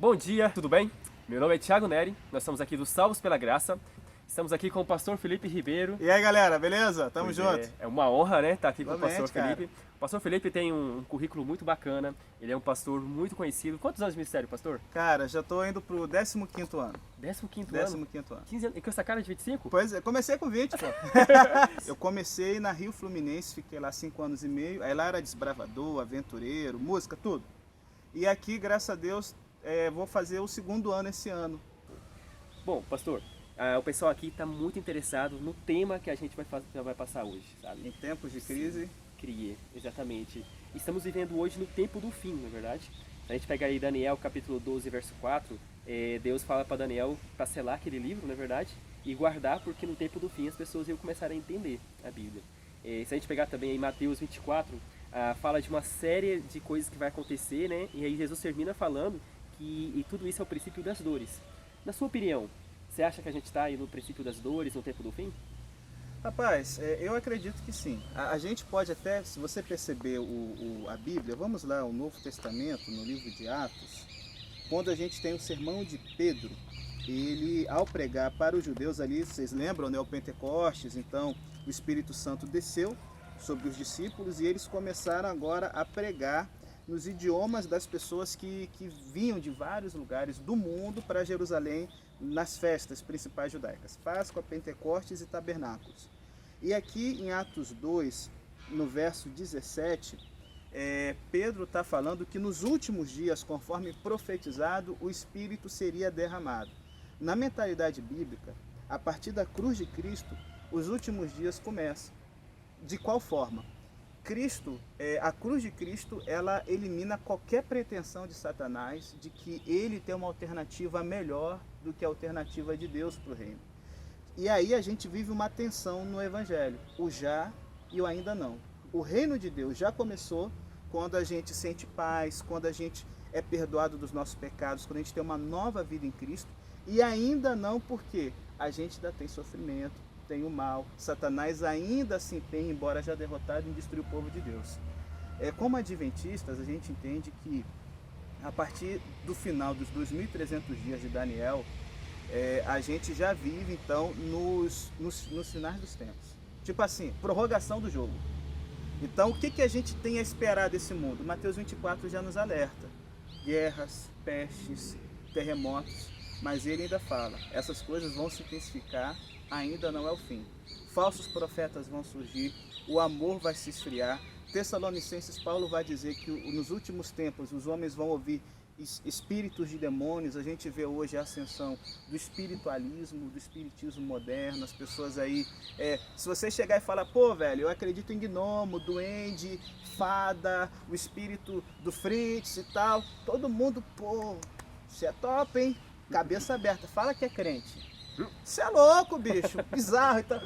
Bom dia, tudo bem? Meu nome é Thiago Neri, nós estamos aqui do Salvos pela Graça. Estamos aqui com o pastor Felipe Ribeiro. E aí, galera, beleza? Tamo junto. É uma honra, né, estar aqui com o Igualmente, pastor cara. Felipe. O pastor Felipe tem um currículo muito bacana, ele é um pastor muito conhecido. Quantos anos de ministério, pastor? Cara, já tô indo pro 15º ano. 15º ano? 15º ano. 15 anos. E com essa cara de 25? Pois é, comecei com 20, pô. Eu comecei na Rio Fluminense, fiquei lá 5 anos e meio. Aí lá era desbravador, aventureiro, música, tudo. E aqui, graças a Deus, vou fazer o 2º ano esse ano. Bom, pastor, o pessoal aqui está muito interessado no tema que a gente vai passar hoje, sabe? Em tempos de crise. Crie, exatamente. Estamos vivendo hoje no tempo do fim, não é verdade? Se a gente pegar aí Daniel capítulo 12, verso 4, Deus fala para Daniel para selar aquele livro, não é verdade? E guardar, porque no tempo do fim as pessoas iam começar a entender a Bíblia. Se a gente pegar também aí Mateus 24, fala de uma série de coisas que vai acontecer, né? E aí Jesus termina falando que tudo isso é o princípio das dores. Na sua opinião, você acha que a gente está aí no princípio das dores, no tempo do fim? Rapaz, eu acredito que sim. A gente pode até, se você perceber a Bíblia, vamos lá, o Novo Testamento, no livro de Atos, quando a gente tem o sermão de Pedro, ele, ao pregar para os judeus ali, vocês lembram, né, o Pentecostes, então o Espírito Santo desceu sobre os discípulos e eles começaram agora a pregar nos idiomas das pessoas que vinham de vários lugares do mundo para Jerusalém nas festas principais judaicas, Páscoa, Pentecostes e Tabernáculos. E aqui em Atos 2, no verso 17, Pedro está falando que nos últimos dias, conforme profetizado, o Espírito seria derramado. Na mentalidade bíblica, a partir da cruz de Cristo, os últimos dias começam. De qual forma? A cruz de Cristo, ela elimina qualquer pretensão de Satanás de que ele tem uma alternativa melhor do que a alternativa de Deus para o reino. E aí a gente vive uma tensão no Evangelho, o já e o ainda não. O reino de Deus já começou quando a gente sente paz, quando a gente é perdoado dos nossos pecados, quando a gente tem uma nova vida em Cristo, e ainda não porque a gente ainda tem sofrimento, tem o mal. Satanás ainda se empenha, embora já derrotado, em destruir o povo de Deus. Como adventistas, a gente entende que a partir do final dos 2.300 dias de Daniel, a gente já vive então nos finais dos tempos. Tipo assim, prorrogação do jogo. Então o que a gente tem a esperar desse mundo? Mateus 24 já nos alerta. Guerras, pestes, terremotos, mas ele ainda fala, essas coisas vão se intensificar, ainda não é o fim. Falsos profetas vão surgir, o amor vai se esfriar. Tessalonicenses, Paulo vai dizer que nos últimos tempos os homens vão ouvir espíritos de demônios. A gente vê hoje a ascensão do espiritualismo, do espiritismo moderno, as pessoas aí, se você chegar e falar, pô velho, eu acredito em gnomo, duende, fada, o espírito do Fritz e tal, todo mundo, pô, você é top, hein? Cabeça aberta, fala que é crente. Você é louco, bicho, bizarro. Então.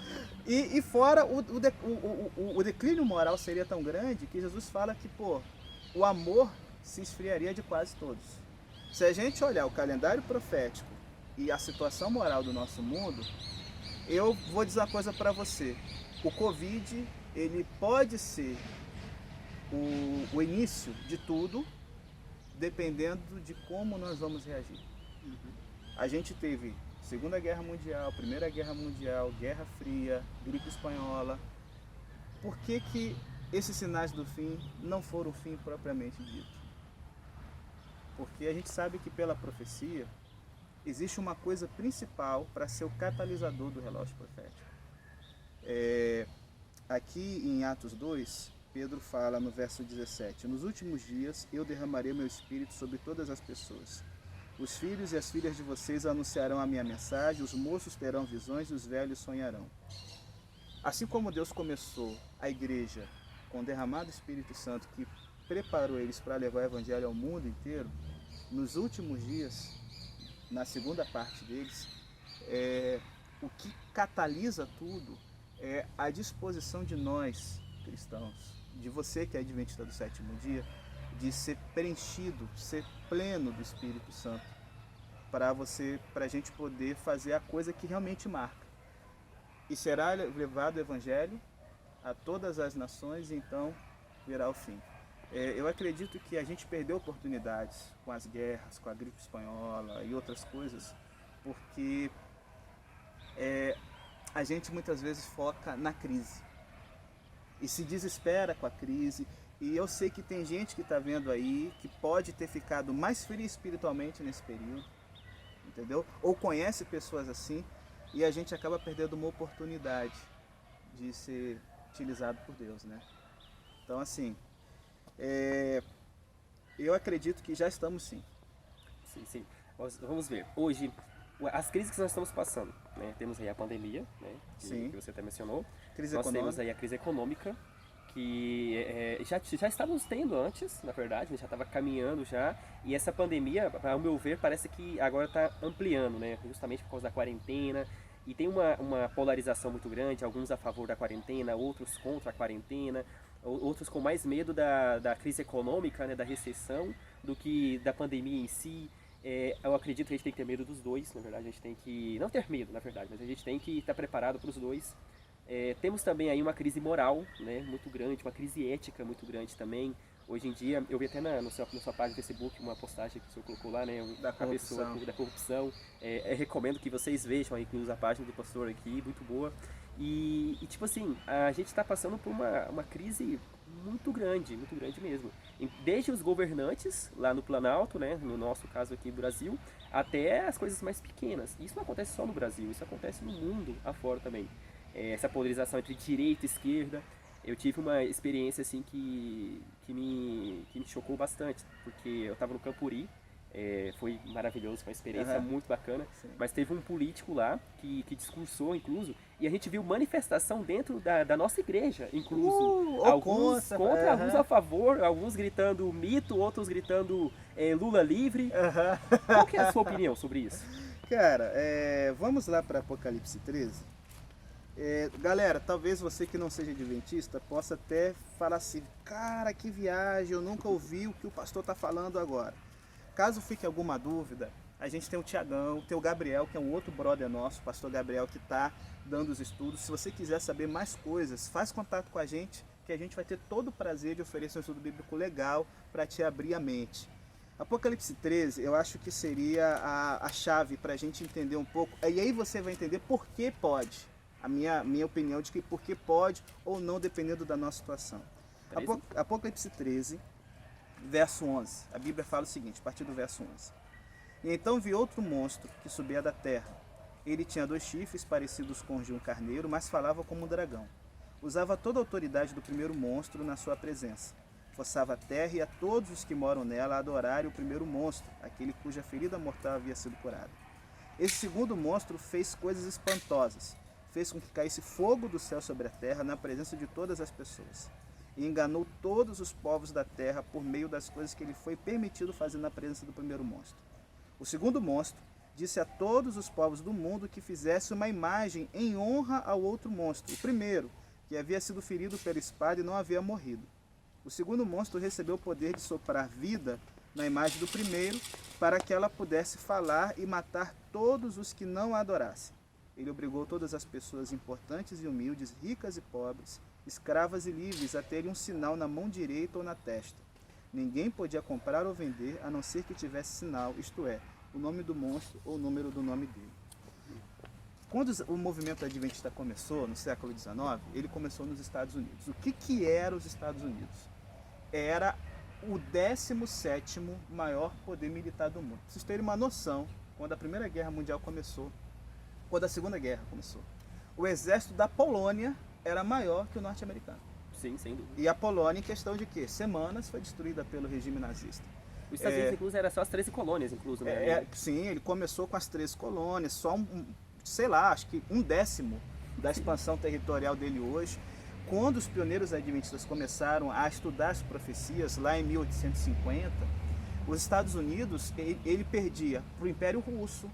E fora, o declínio moral seria tão grande que Jesus fala que, pô, o amor se esfriaria de quase todos. Se a gente olhar o calendário profético e a situação moral do nosso mundo, eu vou dizer uma coisa para você. O Covid, ele pode ser o início de tudo, dependendo de como nós vamos reagir. A gente teve Segunda Guerra Mundial, Primeira Guerra Mundial, Guerra Fria, gripe espanhola. Por que esses sinais do fim não foram o fim propriamente dito? Porque a gente sabe que pela profecia existe uma coisa principal para ser o catalisador do relógio profético. Aqui em Atos 2, Pedro fala no verso 17, nos últimos dias eu derramarei meu espírito sobre todas as pessoas. Os filhos e as filhas de vocês anunciarão a minha mensagem, os moços terão visões e os velhos sonharão. Assim como Deus começou a igreja com o derramado Espírito Santo que preparou eles para levar o evangelho ao mundo inteiro, nos últimos dias, na segunda parte deles, o que catalisa tudo é a disposição de nós, cristãos, de você que é adventista do sétimo dia, de ser preenchido, ser pleno do Espírito Santo, para a gente poder fazer a coisa que realmente marca. E será levado o Evangelho a todas as nações e então virá o fim. Eu acredito que a gente perdeu oportunidades com as guerras, com a gripe espanhola e outras coisas, porque a gente muitas vezes foca na crise e se desespera com a crise. E eu sei que tem gente que está vendo aí que pode ter ficado mais frio espiritualmente nesse período, entendeu? Ou conhece pessoas assim, e a gente acaba perdendo uma oportunidade de ser utilizado por Deus, né? Então, assim, eu acredito que já estamos sim. Sim, sim. Vamos ver. Hoje, as crises que nós estamos passando, né? Temos aí a pandemia, né? Que você até mencionou. Crise nós econômica. Temos aí a crise econômica, que já estávamos tendo antes, na verdade, a gente já estava caminhando já, e essa pandemia, ao meu ver, parece que agora está ampliando, né? Justamente por causa da quarentena, e tem uma polarização muito grande, alguns a favor da quarentena, outros contra a quarentena, outros com mais medo da crise econômica, né, da recessão, do que da pandemia em si. Eu acredito que a gente tem que ter medo dos dois, na verdade, a gente tem que, não ter medo, na verdade, mas a gente tem que estar preparado para os dois. Temos também aí uma crise moral, né, muito grande, uma crise ética muito grande também. Hoje em dia, eu vi até na sua página do Facebook uma postagem que o senhor colocou lá, né, da corrupção. Da corrupção. Recomendo que vocês vejam aí, inclusive a página do pastor aqui, muito boa. E tipo assim, a gente está passando por uma crise muito grande mesmo. Desde os governantes lá no Planalto, né, no nosso caso aqui no Brasil, até as coisas mais pequenas. Isso não acontece só no Brasil, isso acontece no mundo afora também. Essa polarização entre direita e esquerda. Eu tive uma experiência assim que me chocou bastante, porque eu estava no Campuri, foi maravilhoso, foi uma experiência muito bacana, Sim. mas teve um político lá que discursou, incluso, e a gente viu manifestação dentro da nossa igreja, incluso, alguns contra, alguns a favor, alguns gritando mito, outros gritando Lula livre. Qual que é a sua opinião sobre isso? Cara, vamos lá para Apocalipse 13. Galera, talvez você que não seja adventista possa até falar assim: cara, que viagem, eu nunca ouvi o que o pastor está falando agora. Caso fique alguma dúvida, a gente tem o Tiagão, tem o Gabriel, que é um outro brother nosso, o pastor Gabriel, que está dando os estudos. Se você quiser saber mais coisas, faz contato com a gente, que a gente vai ter todo o prazer de oferecer um estudo bíblico legal para te abrir a mente. Apocalipse 13, eu acho que seria a chave para a gente entender um pouco, e aí você vai entender por que pode. A minha opinião de que porque pode ou não, dependendo da nossa situação. Apocalipse 13, verso 11. A Bíblia fala o seguinte, a partir do verso 11. E então vi outro monstro que subia da terra. Ele tinha 2 chifres parecidos com os de um carneiro, mas falava como um dragão. Usava toda a autoridade do primeiro monstro na sua presença. Forçava a terra e a todos os que moram nela a adorarem o primeiro monstro, aquele cuja ferida mortal havia sido curada. Esse segundo monstro fez coisas espantosas. Fez com que caísse fogo do céu sobre a terra na presença de todas as pessoas. E enganou todos os povos da terra por meio das coisas que lhe foi permitido fazer na presença do primeiro monstro. O segundo monstro disse a todos os povos do mundo que fizesse uma imagem em honra ao outro monstro, o primeiro, que havia sido ferido pela espada e não havia morrido. O segundo monstro recebeu o poder de soprar vida na imagem do primeiro, para que ela pudesse falar e matar todos os que não a adorassem. Ele obrigou todas as pessoas importantes e humildes, ricas e pobres, escravas e livres, a terem um sinal na mão direita ou na testa. Ninguém podia comprar ou vender, a não ser que tivesse sinal, isto é, o nome do monstro ou o número do nome dele. Quando o movimento adventista começou, no século XIX, ele começou nos Estados Unidos. O que era os Estados Unidos? Era o 17º maior poder militar do mundo. Pra vocês terem uma noção, quando a Primeira Guerra Mundial começou, quando a Segunda Guerra começou, o exército da Polônia era maior que o norte-americano. Sim, sem dúvida. E a Polônia, em questão de quê? Semanas, foi destruída pelo regime nazista. Os Estados Unidos, inclusive, era só as 13 colônias, inclusive, né? Sim, ele começou com as 13 colônias, só sei lá, acho que 1/10 da expansão territorial dele hoje. Quando os pioneiros adventistas começaram a estudar as profecias, lá em 1850, os Estados Unidos, ele perdia para o Império Russo,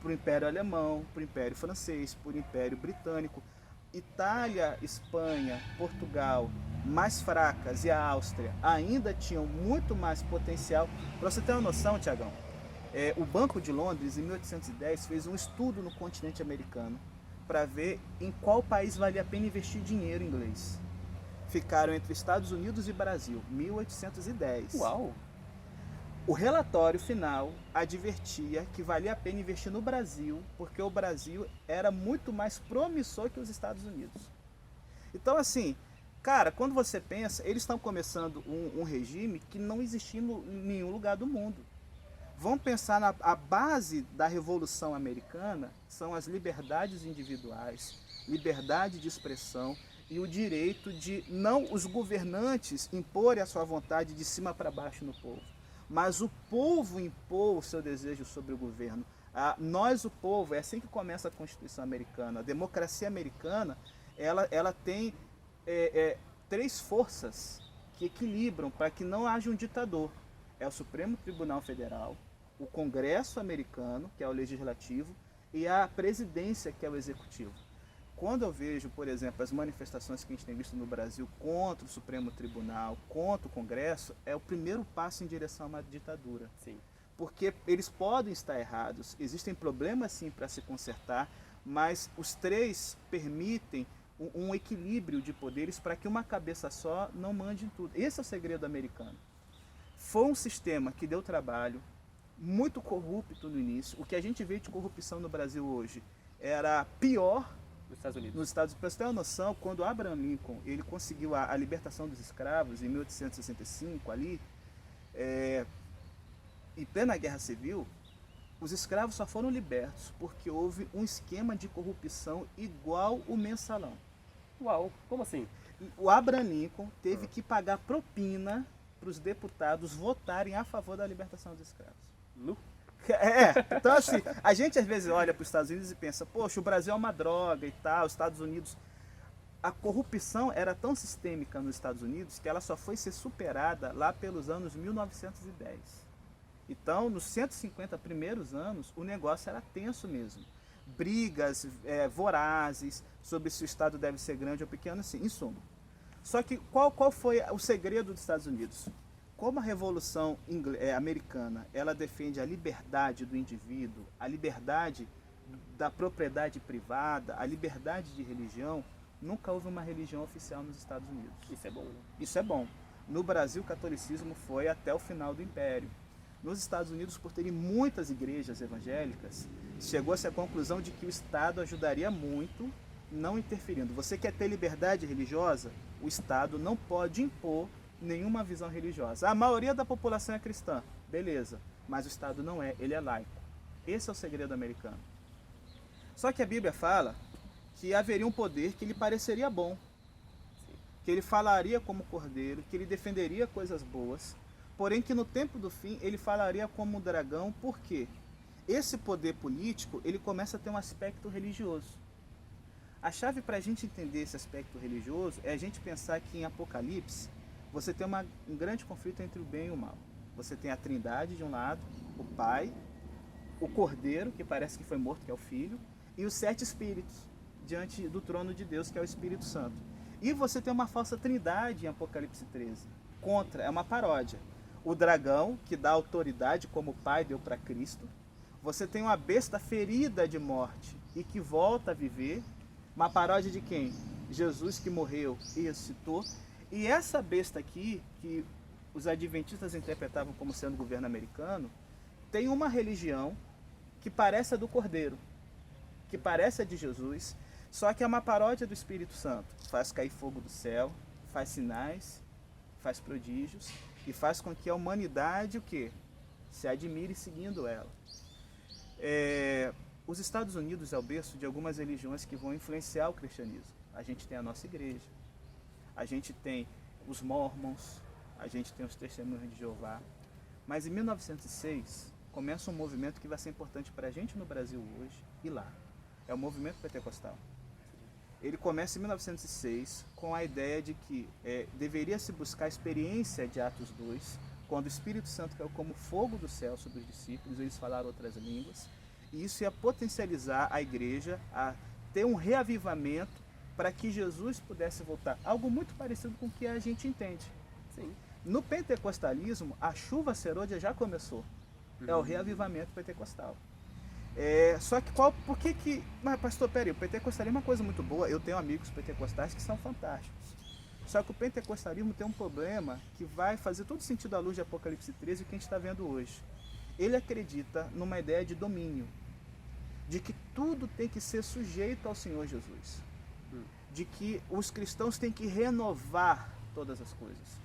para o Império Alemão, para o Império Francês, para o Império Britânico. Itália, Espanha, Portugal, mais fracas, e a Áustria ainda tinham muito mais potencial. Para você ter uma noção, Tiagão, o Banco de Londres, em 1810, fez um estudo no continente americano para ver em qual país valia a pena investir dinheiro inglês. ficaram entre Estados Unidos e Brasil, 1810. Uau! O relatório final advertia que valia a pena investir no Brasil, porque o Brasil era muito mais promissor que os Estados Unidos. Então, assim, cara, quando você pensa, eles estão começando um regime que não existia em nenhum lugar do mundo. Vamos pensar a base da Revolução Americana são as liberdades individuais, liberdade de expressão e o direito de não os governantes imporem a sua vontade de cima para baixo no povo, mas o povo impor o seu desejo sobre o governo. Nós, o povo, é assim que começa a Constituição Americana. A democracia americana, ela tem três forças que equilibram para que não haja um ditador. É o Supremo Tribunal Federal, o Congresso americano, que é o legislativo, e a presidência, que é o executivo. Quando eu vejo, por exemplo, as manifestações que a gente tem visto no Brasil contra o Supremo Tribunal, contra o Congresso, é o primeiro passo em direção a uma ditadura. Sim. Porque eles podem estar errados, existem problemas sim para se consertar, mas os três permitem um equilíbrio de poderes para que uma cabeça só não mande em tudo. Esse é o segredo americano. Foi um sistema que deu trabalho, muito corrupto no início. O que a gente vê de corrupção no Brasil hoje era pior Nos Estados Unidos. nos Estados Unidos. Para você ter uma noção, quando Abraham Lincoln ele conseguiu a libertação dos escravos em 1865 ali, em plena Guerra Civil, os escravos só foram libertos porque houve um esquema de corrupção igual o mensalão. Uau, como assim? O Abraham Lincoln teve que pagar propina para os deputados votarem a favor da libertação dos escravos. Então assim, a gente às vezes olha para os Estados Unidos e pensa, poxa, o Brasil é uma droga e tal, os Estados Unidos... A corrupção era tão sistêmica nos Estados Unidos que ela só foi ser superada lá pelos anos 1910. Então, nos 150 primeiros anos, o negócio era tenso mesmo. Brigas vorazes sobre se o Estado deve ser grande ou pequeno, assim, em suma. Só que qual foi o segredo dos Estados Unidos? Como a Revolução Americana, ela defende a liberdade do indivíduo, a liberdade da propriedade privada, a liberdade de religião, nunca houve uma religião oficial nos Estados Unidos. Isso é bom, né? Isso é bom. No Brasil, o catolicismo foi até o final do Império. Nos Estados Unidos, por terem muitas igrejas evangélicas, chegou-se à conclusão de que o Estado ajudaria muito, não interferindo. Você quer ter liberdade religiosa? O Estado não pode impor nenhuma visão religiosa. A maioria da população é cristã, beleza, mas o Estado não é, ele é laico. Esse é o segredo americano. Só que a Bíblia fala que haveria um poder que lhe pareceria bom, que ele falaria como cordeiro, que ele defenderia coisas boas, porém que no tempo do fim ele falaria como um dragão, porque esse poder político ele começa a ter um aspecto religioso. A chave para a gente entender esse aspecto religioso é a gente pensar que em Apocalipse você tem um grande conflito entre o bem e o mal. Você tem a Trindade de um lado, o Pai, o Cordeiro, que parece que foi morto, que é o Filho, e os 7 espíritos diante do trono de Deus, que é o Espírito Santo. E você tem uma falsa trindade em Apocalipse 13. É uma paródia. O dragão, que dá autoridade como o Pai deu para Cristo. Você tem uma besta ferida de morte e que volta a viver. Uma paródia de quem? Jesus, que morreu e ressuscitou. E essa besta aqui, que os adventistas interpretavam como sendo o governo americano, tem uma religião que parece a do Cordeiro, que parece a de Jesus, só que é uma paródia do Espírito Santo. Faz cair fogo do céu, faz sinais, faz prodígios e faz com que a humanidade o quê? Se admire seguindo ela. Os Estados Unidos é o berço de algumas religiões que vão influenciar o cristianismo. A gente tem a nossa igreja, a gente tem os Mormons, a gente tem os Testemunhos de Jeová. Mas em 1906 começa um movimento que vai ser importante para a gente no Brasil hoje e lá. É o movimento pentecostal. Ele começa em 1906 com a ideia de que deveria se buscar a experiência de Atos 2, quando o Espírito Santo caiu como fogo do céu sobre os discípulos, eles falaram outras línguas, e isso ia potencializar a igreja a ter um reavivamento para que Jesus pudesse voltar. Algo muito parecido com o que a gente entende. Sim. No pentecostalismo, a chuva serôdia já começou. É o reavivamento pentecostal. Só que por que... Mas pastor, peraí, o pentecostalismo é uma coisa muito boa. Eu tenho amigos pentecostais que são fantásticos. Só que o pentecostalismo tem um problema que vai fazer todo sentido à luz de Apocalipse 13, o que a gente está vendo hoje. Ele acredita numa ideia de domínio, de que tudo tem que ser sujeito ao Senhor Jesus, de que os cristãos têm que renovar todas as coisas.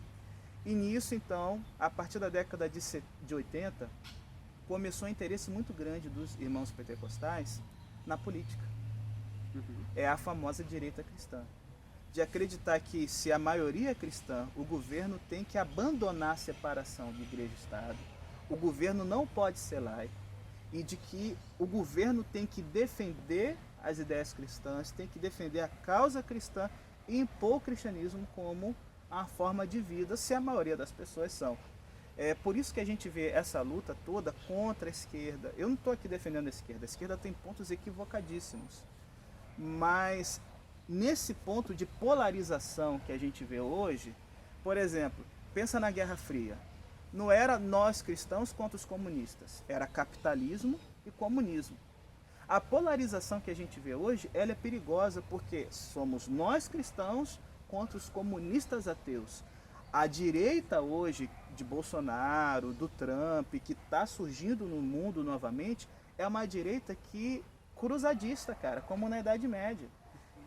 E nisso, então, a partir da década de 80, começou um interesse muito grande dos irmãos pentecostais na política. É a famosa direita cristã, de acreditar que, se a maioria é cristã, o governo tem que abandonar a separação de igreja e Estado, o governo não pode ser laico, e de que o governo tem que defender as ideias cristãs, tem que defender a causa cristã e impor o cristianismo como a forma de vida, se a maioria das pessoas são. É por isso que a gente vê essa luta toda contra a esquerda. Eu não estou aqui defendendo a esquerda tem pontos equivocadíssimos. Mas nesse ponto de polarização que a gente vê hoje, por exemplo, pensa na Guerra Fria. Não era nós cristãos contra os comunistas, era capitalismo e comunismo. A polarização que a gente vê hoje, ela é perigosa porque somos nós cristãos contra os comunistas ateus. A direita hoje de Bolsonaro, do Trump, que está surgindo no mundo novamente, é uma direita que cruzadista, cara, como na Idade Média,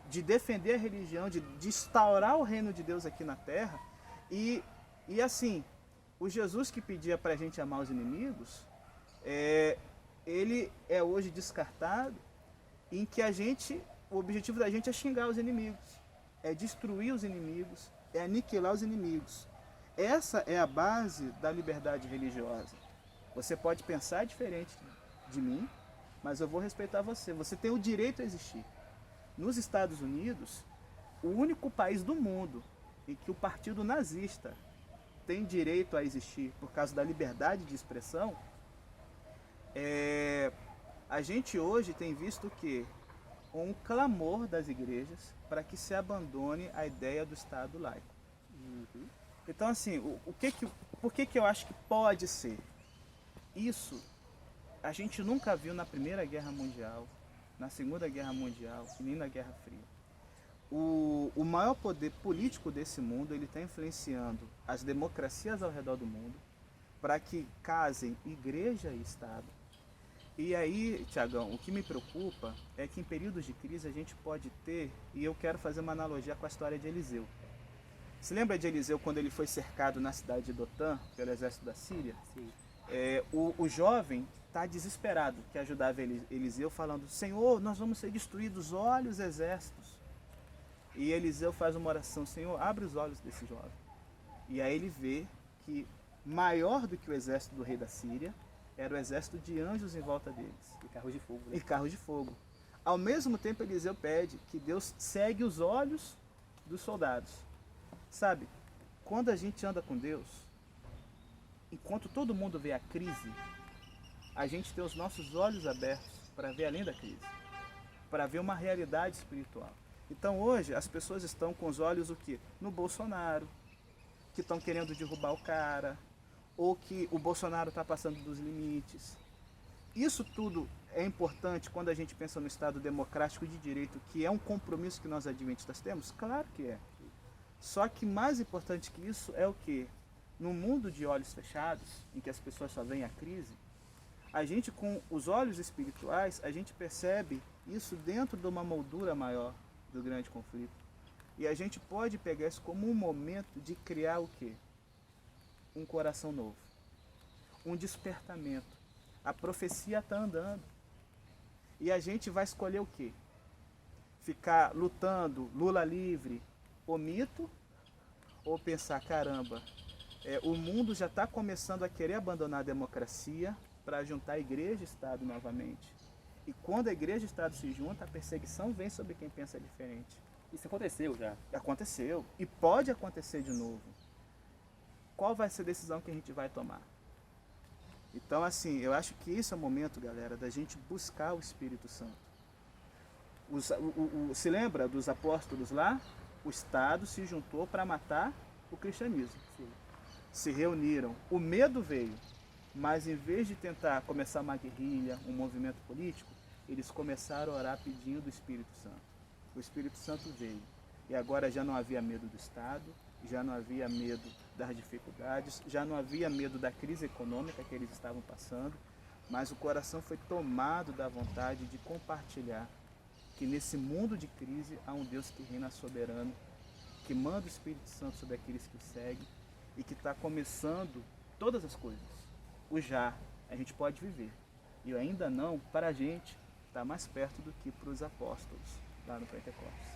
de defender a religião, de instaurar o reino de Deus aqui na Terra. E assim, o Jesus que pedia para a gente amar os inimigos, ele é hoje descartado, em que o objetivo da gente é xingar os inimigos, é destruir os inimigos, é aniquilar os inimigos. Essa é a base da liberdade religiosa. Você pode pensar diferente de mim, mas eu vou respeitar você. Você tem o direito a existir. Nos Estados Unidos, o único país do mundo em que o partido nazista tem direito a existir por causa da liberdade de expressão, a gente hoje tem visto que um clamor das igrejas para que se abandone a ideia do Estado laico. Então, assim, por que eu acho que pode ser? Isso a gente nunca viu na Primeira Guerra Mundial, na Segunda Guerra Mundial, nem na Guerra Fria. O maior poder político desse mundo, ele está influenciando as democracias ao redor do mundo para que casem igreja e Estado. E aí, Tiagão, o que me preocupa é que em períodos de crise a gente pode ter, e eu quero fazer uma analogia com a história de Eliseu. Se lembra de Eliseu quando ele foi cercado na cidade de Dotã pelo exército da Síria? Sim. O jovem está desesperado, que ajudava Eliseu, falando: Senhor, nós vamos ser destruídos, olha os exércitos. E Eliseu faz uma oração: Senhor, abre os olhos desse jovem. E aí ele vê que maior do que o exército do rei da Síria era o exército de anjos em volta deles. E carros de fogo. Né? E carros de fogo. Ao mesmo tempo, Eliseu pede que Deus cegue os olhos dos soldados. Sabe, quando a gente anda com Deus, enquanto todo mundo vê a crise, a gente tem os nossos olhos abertos para ver além da crise, para ver uma realidade espiritual. Então hoje as pessoas estão com os olhos o quê? No Bolsonaro, que estão querendo derrubar o cara, ou que o Bolsonaro está passando dos limites. Isso tudo é importante quando a gente pensa no Estado democrático de direito, que é um compromisso que nós adventistas temos? Claro que é. Só que mais importante que isso é o quê? No mundo de olhos fechados, em que as pessoas só veem a crise, a gente com os olhos espirituais, a gente percebe isso dentro de uma moldura maior do grande conflito. E a gente pode pegar isso como um momento de criar o quê? Um coração novo. Um despertamento. A profecia está andando. E a gente vai escolher o quê? Ficar lutando, Lula livre, o mito, ou pensar: caramba, o mundo já está começando a querer abandonar a democracia para juntar igreja e Estado novamente. E quando a igreja e o Estado se juntam, a perseguição vem sobre quem pensa diferente. Isso aconteceu já. Aconteceu. E pode acontecer de novo. Qual vai ser a decisão que a gente vai tomar? Então, assim, eu acho que esse é o momento, galera, da gente buscar o Espírito Santo. Se lembra dos apóstolos lá? O Estado se juntou para matar o cristianismo. Sim. Se reuniram. O medo veio, mas em vez de tentar começar uma guerrilha, um movimento político, eles começaram a orar pedindo o Espírito Santo. O Espírito Santo veio. e agora já não havia medo do Estado, já não havia medo das dificuldades, já não havia medo da crise econômica que eles estavam passando, mas o coração foi tomado da vontade de compartilhar que nesse mundo de crise há um Deus que reina soberano, que manda o Espírito Santo sobre aqueles que o seguem e que está começando todas as coisas. O já a gente pode viver e o ainda não, para a gente, está mais perto do que para os apóstolos lá no Pentecostes.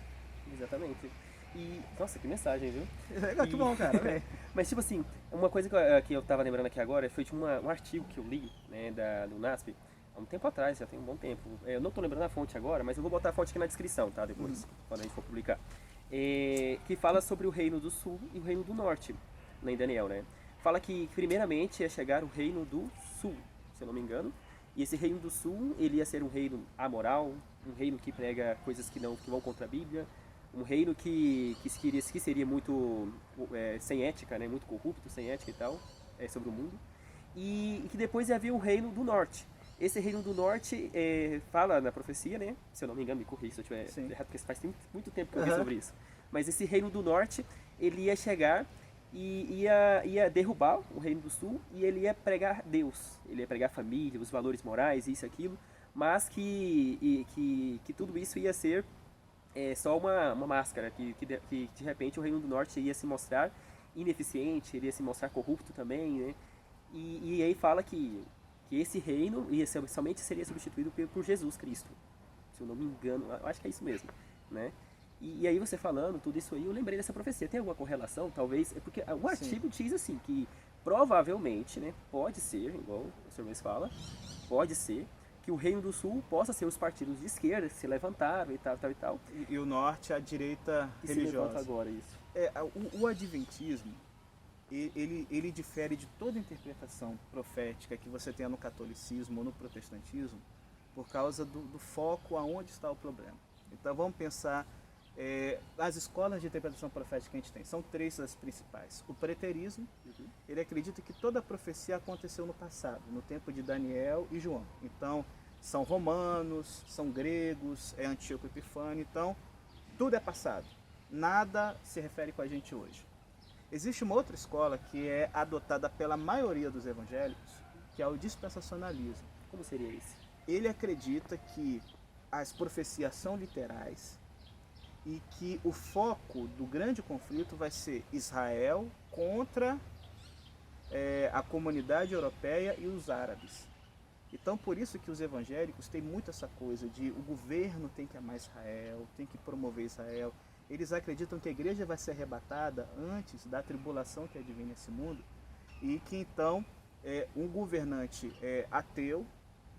Exatamente. E, nossa, que mensagem, viu? Legal, que bom, cara. Mas, tipo assim, uma coisa que eu tava lembrando aqui agora foi de um artigo que eu li, né, do NASP, há um tempo atrás, já tem um bom tempo. Eu não tô lembrando a fonte agora, mas eu vou botar a fonte aqui na descrição, tá? Depois, quando a gente for publicar. Que fala sobre o Reino do Sul e o Reino do Norte, lá em Daniel, né? Fala que, primeiramente, ia chegar o Reino do Sul, se eu não me engano. E esse Reino do Sul, ele ia ser um reino amoral, um reino que prega coisas que vão contra a Bíblia, um reino que seria muito sem ética, né? Muito corrupto, sem ética e tal, sobre o mundo. E que depois ia haver o Reino do Norte. Esse Reino do Norte fala na profecia, né? Se eu não me engano, me corrija se eu estiver errado, porque faz muito tempo que eu vi sobre isso. Mas esse Reino do Norte, ele ia chegar e ia derrubar o Reino do Sul e ele ia pregar Deus. Ele ia pregar a família, os valores morais, isso e aquilo, mas que tudo isso ia ser só uma máscara, que de repente o Reino do Norte ia se mostrar ineficiente, ele ia se mostrar corrupto também, né? E aí fala que esse reino somente seria substituído por Jesus Cristo. Se eu não me engano, eu acho que é isso mesmo, né? E aí você falando tudo isso aí, eu lembrei dessa profecia. Tem alguma correlação? Talvez, porque o artigo diz assim, que provavelmente, né, pode ser, igual o senhor mesmo fala, pode ser que o Reino do Sul possa ser os partidos de esquerda que se levantaram e tal, tal e tal. E o Norte, a direita que religiosa. Se levanta agora isso. O Adventismo, ele difere de toda interpretação profética que você tenha no catolicismo ou no protestantismo por causa do foco aonde está o problema. Então vamos pensar, as escolas de interpretação profética que a gente tem, são três as principais. O preterismo, ele acredita que toda a profecia aconteceu no passado, no tempo de Daniel e João. Então, são romanos, são gregos, é Antíoco Epifânio, então tudo é passado. Nada se refere com a gente hoje. Existe uma outra escola que é adotada pela maioria dos evangélicos, que é o dispensacionalismo. Como seria isso? Ele acredita que as profecias são literais e que o foco do grande conflito vai ser Israel contra a comunidade europeia e os árabes. Então, por isso que os evangélicos têm muito essa coisa de o governo tem que amar Israel, tem que promover Israel. Eles acreditam que a igreja vai ser arrebatada antes da tribulação que advém nesse mundo e que então um governante ateu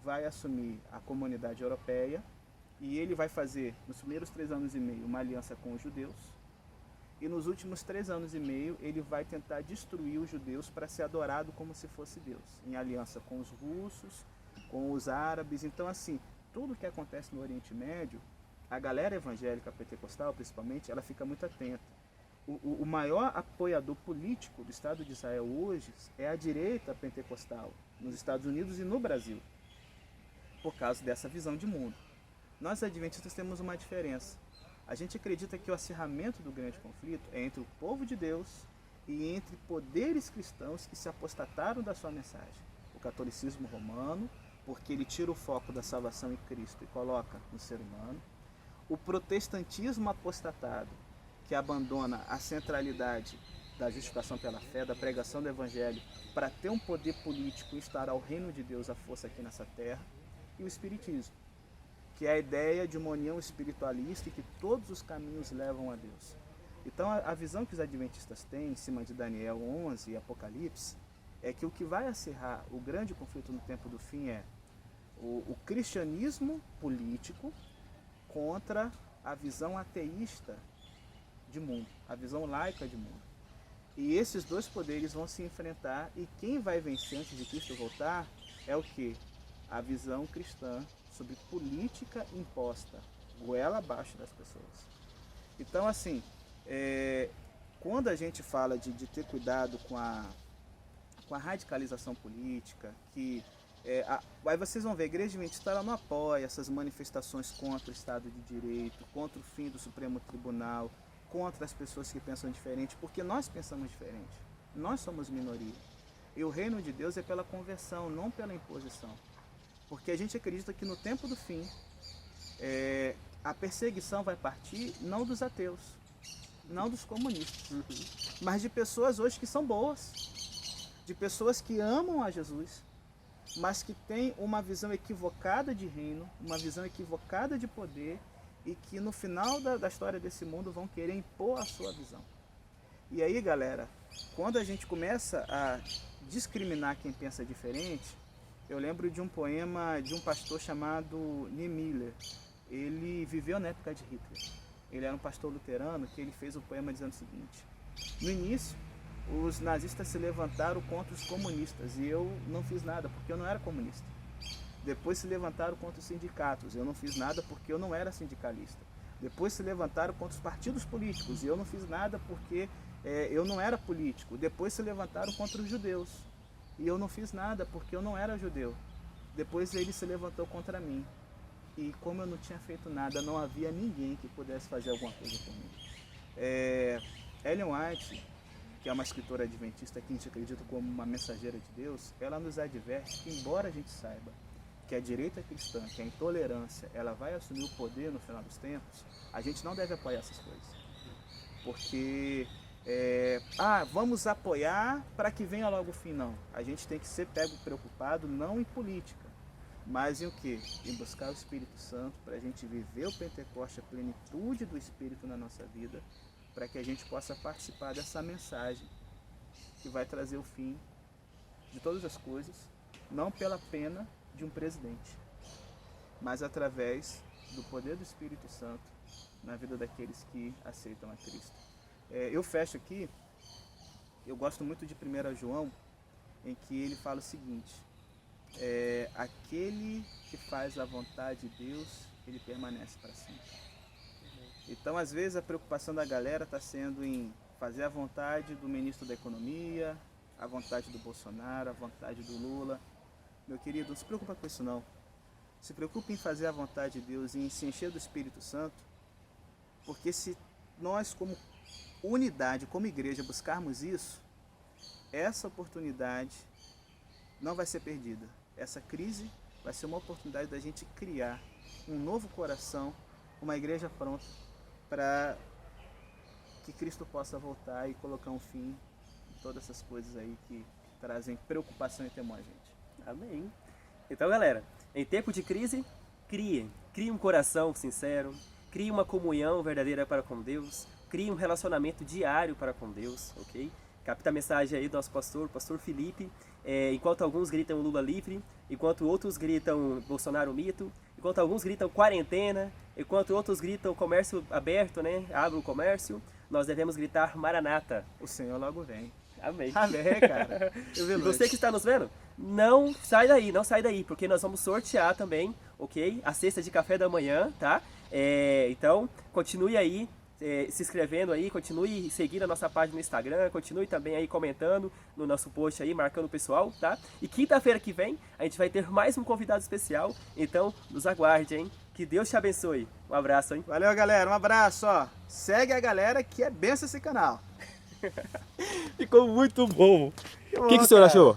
vai assumir a comunidade europeia e ele vai fazer, nos primeiros 3 anos e meio, uma aliança com os judeus e nos últimos 3 anos e meio ele vai tentar destruir os judeus para ser adorado como se fosse Deus, em aliança com os russos, com os árabes. Então, assim, tudo que acontece no Oriente Médio, a galera evangélica pentecostal, principalmente, ela fica muito atenta. O maior apoiador político do Estado de Israel hoje é a direita pentecostal, nos Estados Unidos e no Brasil, por causa dessa visão de mundo. Nós adventistas temos uma diferença. A gente acredita que o acirramento do grande conflito é entre o povo de Deus e entre poderes cristãos que se apostataram da sua mensagem. O catolicismo romano, porque ele tira o foco da salvação em Cristo e coloca no ser humano. O protestantismo apostatado, que abandona a centralidade da justificação pela fé, da pregação do evangelho, para ter um poder político e instaurar o reino de Deus à força aqui nessa terra. E o espiritismo, que é a ideia de uma união espiritualista e que todos os caminhos levam a Deus. Então a visão que os adventistas têm em cima de Daniel 11 e Apocalipse é que o que vai acirrar o grande conflito no tempo do fim é o cristianismo político contra a visão ateísta de mundo, a visão laica de mundo. E esses dois poderes vão se enfrentar e quem vai vencer antes de Cristo voltar é o quê? A visão cristã sobre política imposta, goela abaixo das pessoas. Então, assim, quando a gente fala de ter cuidado com a radicalização política, que aí vocês vão ver, a Igreja Adventista ela não apoia essas manifestações contra o Estado de Direito, contra o fim do Supremo Tribunal. contra as pessoas que pensam diferente, porque nós pensamos diferente. Nós somos minoria. E o reino de Deus é pela conversão, não pela imposição. Porque a gente acredita que no tempo do fim, a perseguição vai partir não dos ateus, não dos comunistas, mas de pessoas hoje que são boas, de pessoas que amam a Jesus, mas que têm uma visão equivocada de reino, uma visão equivocada de poder, e que no final da história desse mundo vão querer impor a sua visão. E aí, galera, quando a gente começa a discriminar quem pensa diferente, eu lembro de um poema de um pastor chamado Niemöller. Ele viveu na época de Hitler. Ele era um pastor luterano que ele fez um poema dizendo o seguinte: no início, os nazistas se levantaram contra os comunistas e eu não fiz nada porque eu não era comunista. Depois se levantaram contra os sindicatos, eu não fiz nada porque eu não era sindicalista. Depois se levantaram contra os partidos políticos e eu não fiz nada porque eu não era político. Depois se levantaram contra os judeus e eu não fiz nada porque eu não era judeu. Depois ele se levantou contra mim. E como eu não tinha feito nada, não havia ninguém que pudesse fazer alguma coisa por mim. Ellen White, que é uma escritora adventista que a gente acredita como uma mensageira de Deus, ela nos adverte que, embora a gente saiba que a direita cristã, que a intolerância, ela vai assumir o poder no final dos tempos, a gente não deve apoiar essas coisas. Porque, vamos apoiar para que venha logo o fim, não. A gente tem que ser preocupado não em política, mas em o quê? Em buscar o Espírito Santo, para a gente viver o Pentecoste, a plenitude do Espírito na nossa vida, para que a gente possa participar dessa mensagem que vai trazer o fim de todas as coisas, não pela pena de um presidente, mas através do poder do Espírito Santo na vida daqueles que aceitam a Cristo. Eu fecho aqui, eu gosto muito de 1 João, em que ele fala o seguinte: aquele que faz a vontade de Deus, ele permanece para sempre. Então, às vezes, a preocupação da galera está sendo em fazer a vontade do ministro da Economia, a vontade do Bolsonaro, a vontade do Lula. Meu querido, não se preocupa com isso não. Se preocupe em fazer a vontade de Deus e em se encher do Espírito Santo, porque se nós, como unidade, como igreja, buscarmos isso, essa oportunidade não vai ser perdida. Essa crise vai ser uma oportunidade da gente criar um novo coração, uma igreja pronta para que Cristo possa voltar e colocar um fim em todas essas coisas aí que trazem preocupação e temor a gente. Amém. Então, galera, em tempo de crise, crie um coração sincero, crie uma comunhão verdadeira para com Deus, crie um relacionamento diário para com Deus, ok? Capta a mensagem aí do nosso pastor Felipe. Enquanto alguns gritam Lula livre, enquanto outros gritam Bolsonaro mito, enquanto alguns gritam quarentena, enquanto outros gritam comércio aberto, né? Abra o comércio, nós devemos gritar Maranata. O Senhor logo vem. Amém. Amém, cara. E você que está nos vendo, não sai daí, porque nós vamos sortear também, ok? A cesta de café da manhã, tá? Então, continue aí se inscrevendo aí, continue seguindo a nossa página no Instagram, continue também aí comentando no nosso post aí, marcando o pessoal, tá? E quinta-feira que vem, a gente vai ter mais um convidado especial, então nos aguarde, hein? Que Deus te abençoe. Um abraço, hein? Valeu, galera. Um abraço, ó. Segue a galera que é benção esse canal. Ficou muito bom. O que o senhor achou?